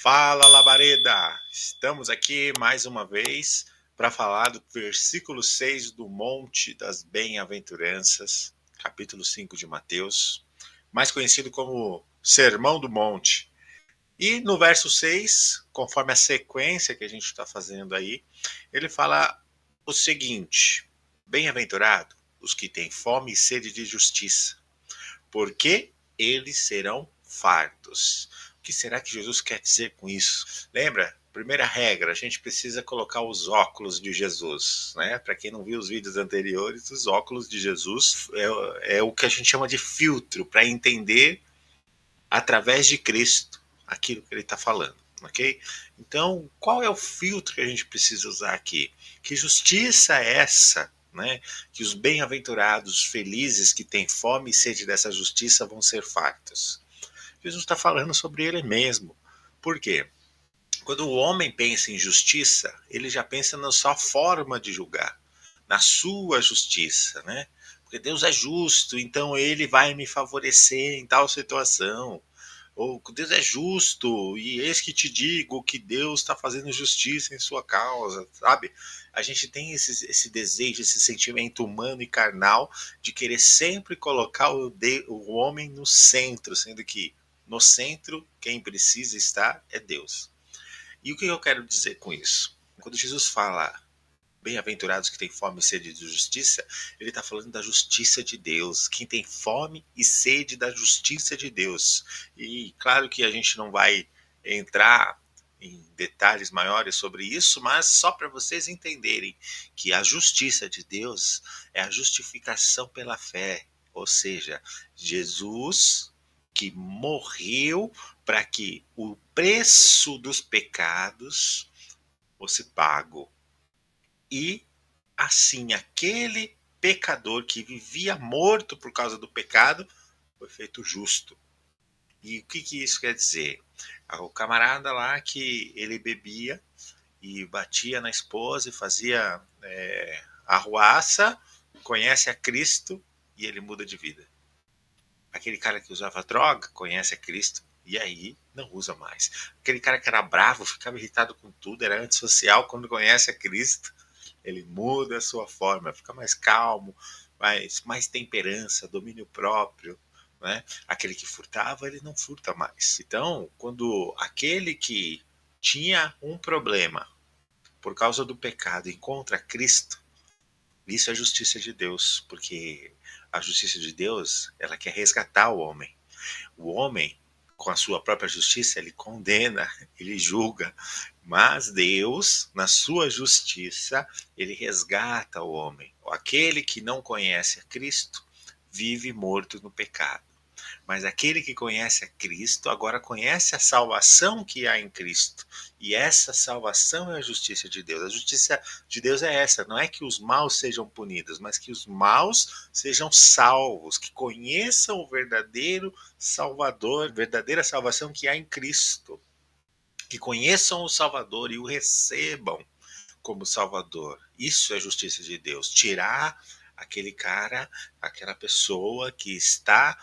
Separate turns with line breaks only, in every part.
Fala, Labareda! Estamos aqui mais uma vez para falar do versículo 6 do Monte das Bem-aventuranças, capítulo 5 de Mateus, mais conhecido como Sermão do Monte. E no verso 6, conforme a sequência que a gente está fazendo aí, ele fala o seguinte: Bem-aventurado os que têm fome e sede de justiça, porque eles serão fartos. O que será que Jesus quer dizer com isso? Lembra? Primeira regra, a gente precisa colocar os óculos de Jesus, né? Para quem não viu os vídeos anteriores, os óculos de Jesus é o que a gente chama de filtro para entender através de Cristo aquilo que ele está falando, ok? Então, qual é o filtro que a gente precisa usar aqui? Que justiça é essa, né? Que os bem-aventurados, felizes, que têm fome e sede dessa justiça vão ser fartos. Jesus está falando sobre ele mesmo. Por quê? Quando o homem pensa em justiça, ele já pensa na sua forma de julgar, na sua justiça, né? Porque Deus é justo, então ele vai me favorecer em tal situação. Ou Deus é justo, e eis que te digo que Deus está fazendo justiça em sua causa, sabe? A gente tem esse desejo, esse sentimento humano e carnal de querer sempre colocar o homem no centro, sendo que no centro quem precisa estar é Deus. E o que eu quero dizer com isso? Quando Jesus fala bem-aventurados que têm fome e sede de justiça, ele está falando da justiça de Deus. Quem tem fome e sede da justiça de Deus. E claro que a gente não vai entrar em detalhes maiores sobre isso, mas só para vocês entenderem que a justiça de Deus é a justificação pela fé. Ou seja, Jesus que morreu para que o preço dos pecados fosse pago. E assim, aquele pecador que vivia morto por causa do pecado foi feito justo. E o que isso quer dizer? O camarada lá que ele bebia e batia na esposa e fazia arruaça, conhece a Cristo e ele muda de vida. Aquele cara que usava droga conhece a Cristo e aí não usa mais. Aquele cara que era bravo, ficava irritado com tudo, era antissocial, quando conhece a Cristo, ele muda a sua forma, fica mais calmo, mais temperança, domínio próprio, né? Aquele que furtava, ele não furta mais. Então, quando aquele que tinha um problema por causa do pecado encontra Cristo, isso é justiça de Deus, porque a justiça de Deus, ela quer resgatar o homem. O homem, com a sua própria justiça, ele condena, ele julga, mas Deus, na sua justiça, ele resgata o homem. Aquele que não conhece a Cristo vive morto no pecado. Mas aquele que conhece a Cristo agora conhece a salvação que há em Cristo. E essa salvação é a justiça de Deus. A justiça de Deus é essa, não é que os maus sejam punidos, mas que os maus sejam salvos, que conheçam o verdadeiro Salvador, verdadeira salvação que há em Cristo. Que conheçam o Salvador e o recebam como Salvador. Isso é justiça de Deus. Tirar aquele cara, aquela pessoa que está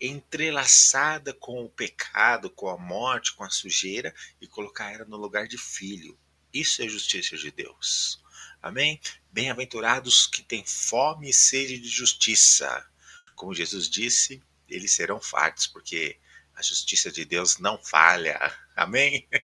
entrelaçada com o pecado, com a morte, com a sujeira e colocar ela no lugar de filho. Isso é justiça de Deus. Amém? Bem-aventurados que têm fome e sede de justiça. Como Jesus disse, eles serão fartos, porque a justiça de Deus não falha. Amém?